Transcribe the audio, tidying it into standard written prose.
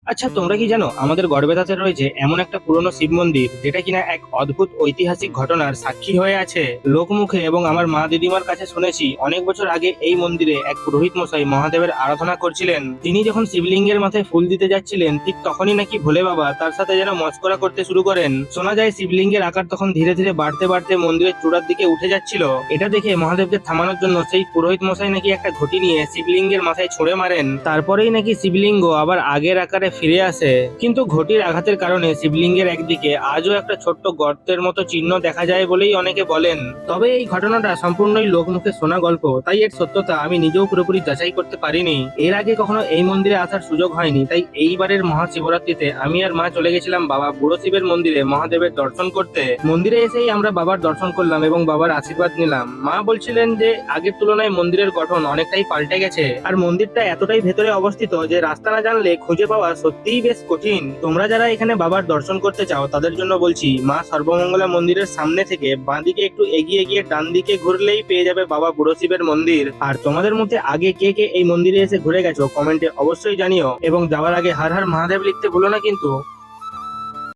আচ্ছা, তোমরা কি জানো আমাদের গড়বেতাতে রয়েছে এমন একটা পুরনো শিব মন্দির যেটা কিনা এক অদ্ভুত ঐতিহাসিক ঘটনার সাক্ষী হয়ে আছে লোকমুখে, এবং আমার মা দিদিমার কাছে শুনেছি অনেক বছর আগে এই মন্দিরে এক পুরোহিত মশাই মহাদেবের আরাধনা করছিলেন। তিনি যখন শিবলিঙ্গের মাথায় ফুল দিতে যাচ্ছিলেন ঠিক তখনই নাকি ভোলে বাবা তার সাথে যেন মস্করা করতে শুরু করেন। শোনা যায় শিবলিঙ্গের আকার তখন ধীরে ধীরে বাড়তে বাড়তে মন্দিরের চূড়ার দিকে উঠে যাচ্ছিল। এটা দেখে মহাদেবকে থামানোর জন্য সেই পুরোহিত মশাই নাকি একটা ঘটি নিয়ে শিবলিঙ্গের মাথায় ছুঁড়ে মারেন। তারপরেই নাকি শিবলিঙ্গ আবার আগের আকারে ফিরে আসে। কিন্তু ঘটির আঘাতের কারণে শিবলিঙ্গের একদিকে আজও একটা ছোট্ট গর্তের মতো চিহ্ন দেখা যায় বলেই অনেকে বলেন। তবে এই ঘটনাটা সম্পূর্ণই লোকমুখে শোনা গল্প, তাই এর সত্যতা আমি নিজেও পুরোপুরি যাচাই করতে পারিনি। এর আগে কখনো এই মন্দিরে আসার সুযোগ হয়নি, তাই এইবারের মহাশিবরাত্রিতে আমি আর মা চলে গেছিলাম বাবা বুড়ো শিবের মন্দিরে মহাদেবের দর্শন করতে। মন্দিরে এসেই আমরা বাবার দর্শন করলাম এবং বাবার আশীর্বাদ নিলাম। মা বলছিলেন যে আগের তুলনায় মন্দিরের গঠন অনেকটাই পাল্টে গেছে, আর মন্দিরটা এতটাই ভেতরে অবস্থিত যে রাস্তা না জানলে খুঁজে পাওয়া সত্যিই বেশ কঠিন। তোমরা যারা এখানে বাবার দর্শন করতে চাও তাদের জন্য বলছি, মা সর্বমঙ্গলা মন্দিরের সামনে থেকে বাঁদিকে একটু এগিয়ে গিয়ে ডান দিকে ঘুরলেই পেয়ে যাবে বাবা বুড়ো শিবের মন্দির। আর তোমাদের মধ্যে আগে কে কে এই মন্দিরে এসে ঘুরে গেছো কমেন্টে অবশ্যই জানিও, এবং যাওয়ার আগে হর হর মহাদেব লিখতে ভুলো না কিন্তু।